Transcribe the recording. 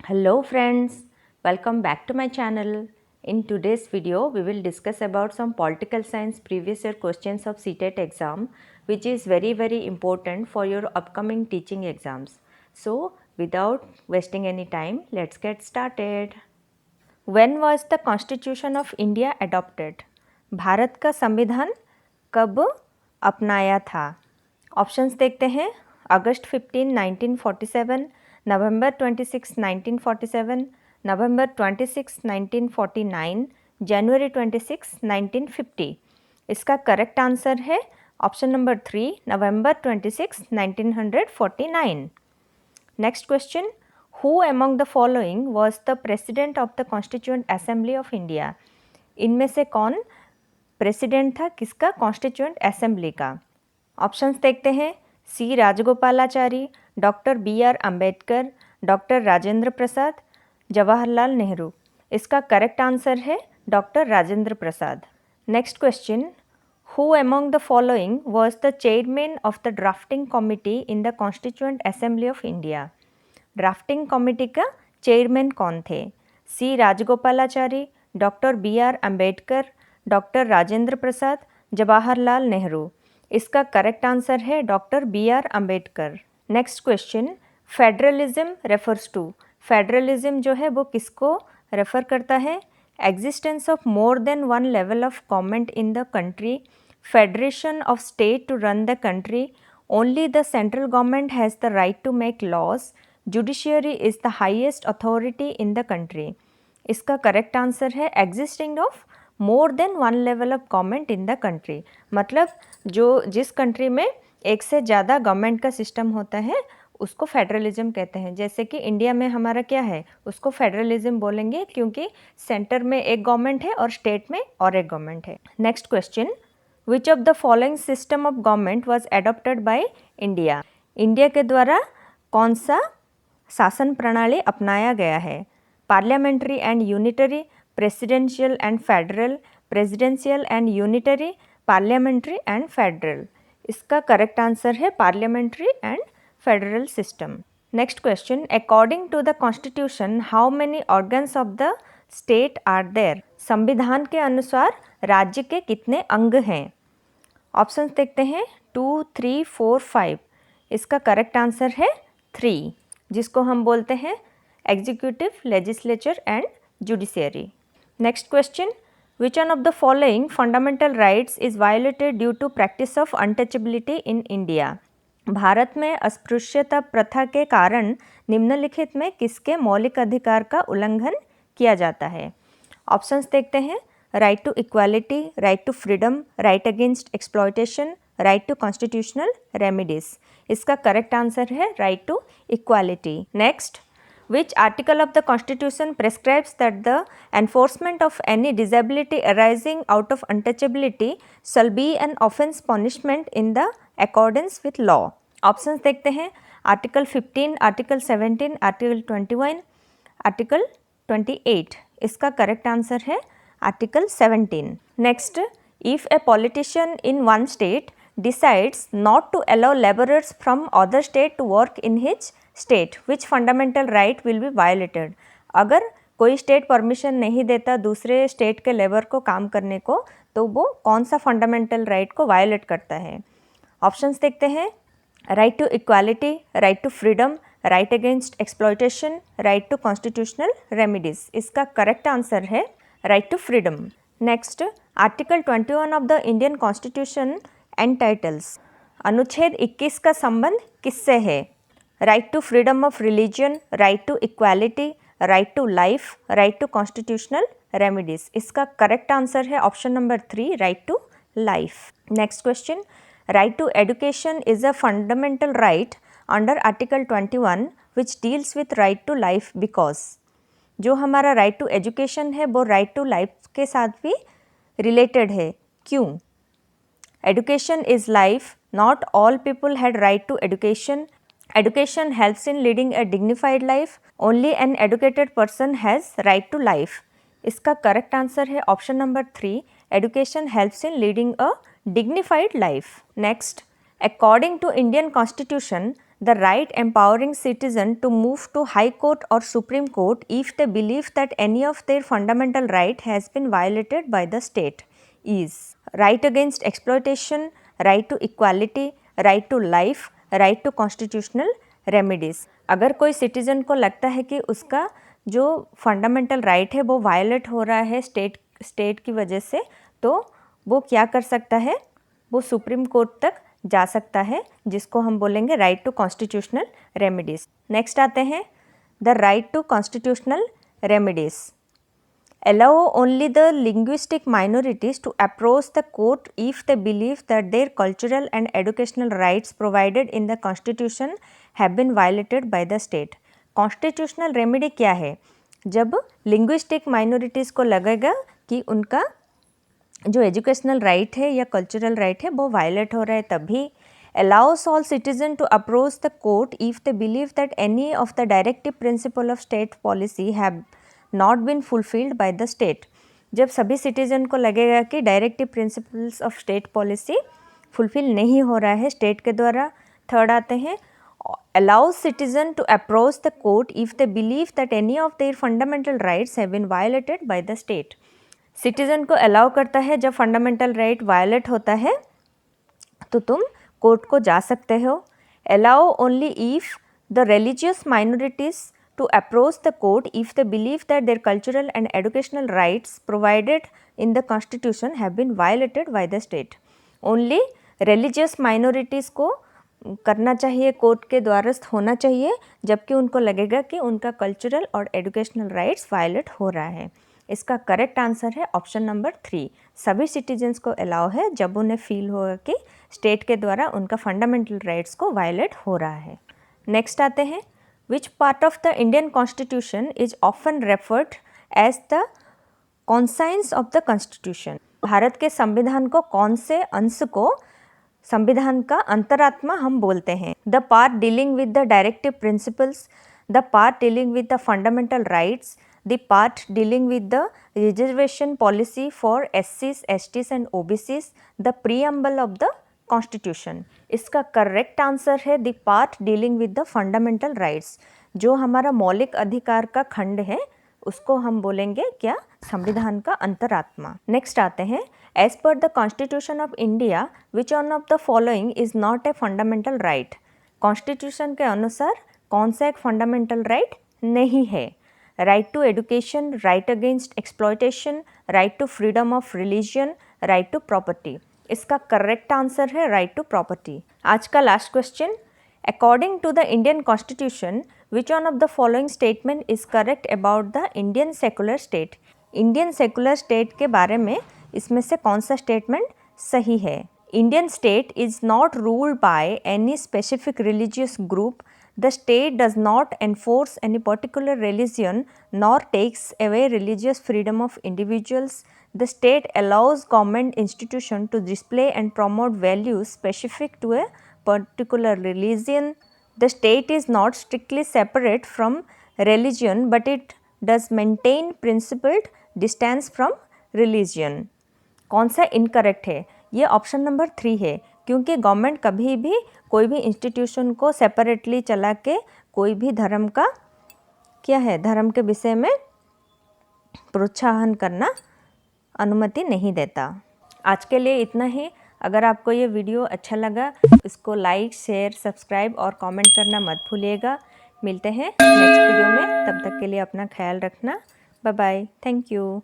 Hello friends, welcome back to my channel. In today's video, we will discuss about some political science previous year questions of CTET exam, which is very important for your upcoming teaching exams. So without wasting any time, let's get started. When was the Constitution of India adopted? Bharat का संविधान कब अपनाया था? Options देखते हैं। अगस्त 15, 1947, नवंबर 26, 1947, नवंबर 26, 1949, जनवरी 26, 1950। इसका correct answer है option number 3, November 26, 1949। Next question, who among the following was the president of the constituent assembly of India? इनमें से कौन प्रेसिडेंट था किसका कॉन्स्टिट्यूएंट असेंबली का? ऑप्शंस देखते हैं। C Rajagopalachari, doctor B R Ambedkar, doctor Rajendra Prasad, Jawaharlal Nehru. इसका करेक्ट आंसर है doctor Rajendra Prasad. Next question, who among the following was the chairman of the drafting committee in the constituent assembly of India? Drafting committee का chairman कौन थे? C Rajagopalachari, doctor B R Ambedkar, doctor Rajendra Prasad, Jawaharlal Nehru. इसका correct answer है doctor B R Ambedkar. Next question, federalism refers to. Federalism जो है वो किसको refer करता है? Existence of more than one level of government in the country, federation of state to run the country, only the central government has the right to make laws, judiciary is the highest authority in the country. इसका correct answer है existing of more than one level of government in the country. मतलब जिस country में एक से ज़्यादा government का system होता है उसको फेडरलिज्म कहते हैं। जैसे कि इंडिया में हमारा क्या है, उसको फेडरलिज्म बोलेंगे क्योंकि सेंटर में एक गवर्नमेंट है और स्टेट में और एक गवर्नमेंट है। Next question, which of the following system of government was adopted by India? India के द्वारा कौन सा शासन प्रणाली अपनाया गया है? Parliamentary and unitary, presidential and federal, presidential and unitary, parliamentary and federal. इसका करेक्ट आंसर है parliamentary and federal system. Next question, according to the constitution how many organs of the state are there? संविधान के अनुसार राज्य के कितने अंग हैं? ऑप्शंस देखते हैं। 2, 3, 4, 5। इसका करेक्ट आंसर है 3, जिसको हम बोलते हैं executive, legislature and judiciary. Next question, which one of the following fundamental rights is violated due to practice of untouchability in India? Bharat में अस्पृश्यता प्रथा के कारण निम्नलिखित में किसके मौलिक अधिकार का उल्लंघन किया जाता है? ऑप्शंस देखते हैं। Right to equality, right to freedom, right against exploitation, right to constitutional remedies. इसका करेक्ट आंसर है right to equality. Next, which article of the constitution prescribes that the enforcement of any disability arising out of untouchability shall be an offense punishment in the accordance with law? Options देखते हैं। Article 15, article 17, article 21, article 28। इसका correct answer है article 17। Next, if a politician in one state decides not to allow laborers from other state to work in his state, which fundamental right will be violated? अगर कोई state permission नहीं देता दूसरे state के labour को काम करने को, तो वो कौन सा फंडामेंटल राइट को वायोलेट करता है? ऑप्शंस देखते हैं। Right to equality, right to freedom, right against exploitation, right to constitutional remedies. इसका करेक्ट आंसर है right to freedom. Next, article 21 of the Indian constitution entitles. अनुच्छेद 21 का संबंध किससे है? Right to freedom of religion, right to equality, right to life, right to constitutional remedies. इसका correct answer है option number 3, right to life. Next question, right to education is a fundamental right under article 21 which deals with right to life because. जो हमारा right to education है वो right to life के साथ भी related है। क्यों? Education is life. Not all people had right to education. Education helps in leading a dignified life. Only an educated person has right to life. इसका correct answer है option number 3, education helps in leading a dignified life. Next, according to Indian constitution the right empowering citizen to move to High Court or Supreme Court if they believe that any of their fundamental right has been violated by the state is right against exploitation, right to equality, right to life, right to constitutional remedies. अगर कोई citizen को लगता है कि उसका जो fundamental right है वो वायलेट हो रहा है स्टेट की वजह से, तो वो क्या कर सकता है, वो सुप्रीम कोर्ट तक जा सकता है, जिसको हम बोलेंगे right to constitutional remedies. Next आते हैं the right to constitutional remedies. Allow only the linguistic minorities to approach the court if they believe that their cultural and educational rights provided in the constitution have been violated by the state। Constitutional remedy क्या है? जब linguistic minorities को लगेगा कि उनका जो educational right है या कल्चरल राइट है वो वायलेट हो रहा है, तभी allows all citizen to approach the court if they believe that any of the directive principle of state policy have not been fulfilled by the state। जब सभी सिटीजन को लगेगा कि directive principles of state policy fulfil नहीं हो रहा है state के द्वारा। थर्ड आते हैं allows citizen to approach the court if they believe that any of their fundamental rights have been violated by the state। Citizen को अलाउ करता है जब फंडामेंटल राइट वायलेट होता है तो तुम कोर्ट को जा सकते हो। Allow only if the religious minorities to approach the court if they believe that their cultural and educational rights provided in the constitution have been violated by the state. Only religious minorities को करना चाहिए, court के द्वारस्थ होना चाहिए जबकि उनको लगेगा कि उनका कल्चरल और एजुकेशनल राइट्स वायलेट हो रहा है। इसका करेक्ट आंसर है ऑप्शन नंबर 3। सभी सिटीजन्स को अलाउ है जब उन्हें फील होगा कि स्टेट के द्वारा उनका फंडामेंटल राइट्स को वायलेट हो रहा है। नेक्स्ट आते हैं which part of the Indian constitution is often referred as the conscience of the constitution. Bharat के संविधान को कौन से अंश को संविधान का अंतरात्मा हम बोलते हैं? The part dealing with the directive principles, the part dealing with the fundamental rights, the part dealing with the reservation policy for SCs, STs and OBCs, the preamble of the constitution। इसका correct answer है the part dealing with the fundamental rights। जो हमारा मौलिक अधिकार का खंड है उसको हम बोलेंगे क्या? संविधान का अंतरात्मा। नेक्स्ट आते हैं as per the constitution of India which one of the following is not a fundamental right. Constitution के अनुसार कौन सा एक फंडामेंटल राइट नहीं है? Right to education, right against exploitation, right to freedom of religion, right to property. इसका correct answer है right to property. आज का last question, according to the Indian constitution which one of the following statement is correct about the Indian secular state. Indian secular state के बारे में इसमें से कौन सा स्टेटमेंट सही है? Indian state is not ruled by any specific religious group, the state does not enforce any particular religion nor takes away religious freedom of individuals, the state allows government institution to display and promote values specific to a particular religion, the state is not strictly separate from religion but it does maintain principled distance from religion। कौन सा incorrect है? ये option number 3 है, क्योंकि government कभी भी कोई भी इंस्टीट्यूशन को सेपरेटली चला के कोई भी धर्म का क्या है, धर्म के विषय में प्रोत्साहन करना अनुमति नहीं देता। आज के लिए इतना ही। अगर आपको ये वीडियो अच्छा लगा इसको लाइक, शेयर, सब्सक्राइब और कमेंट करना मत भूलिएगा। मिलते हैं नेक्स्ट वीडियो में, तब तक के लिए अपना ख्याल रखना। Bye bye, thank you.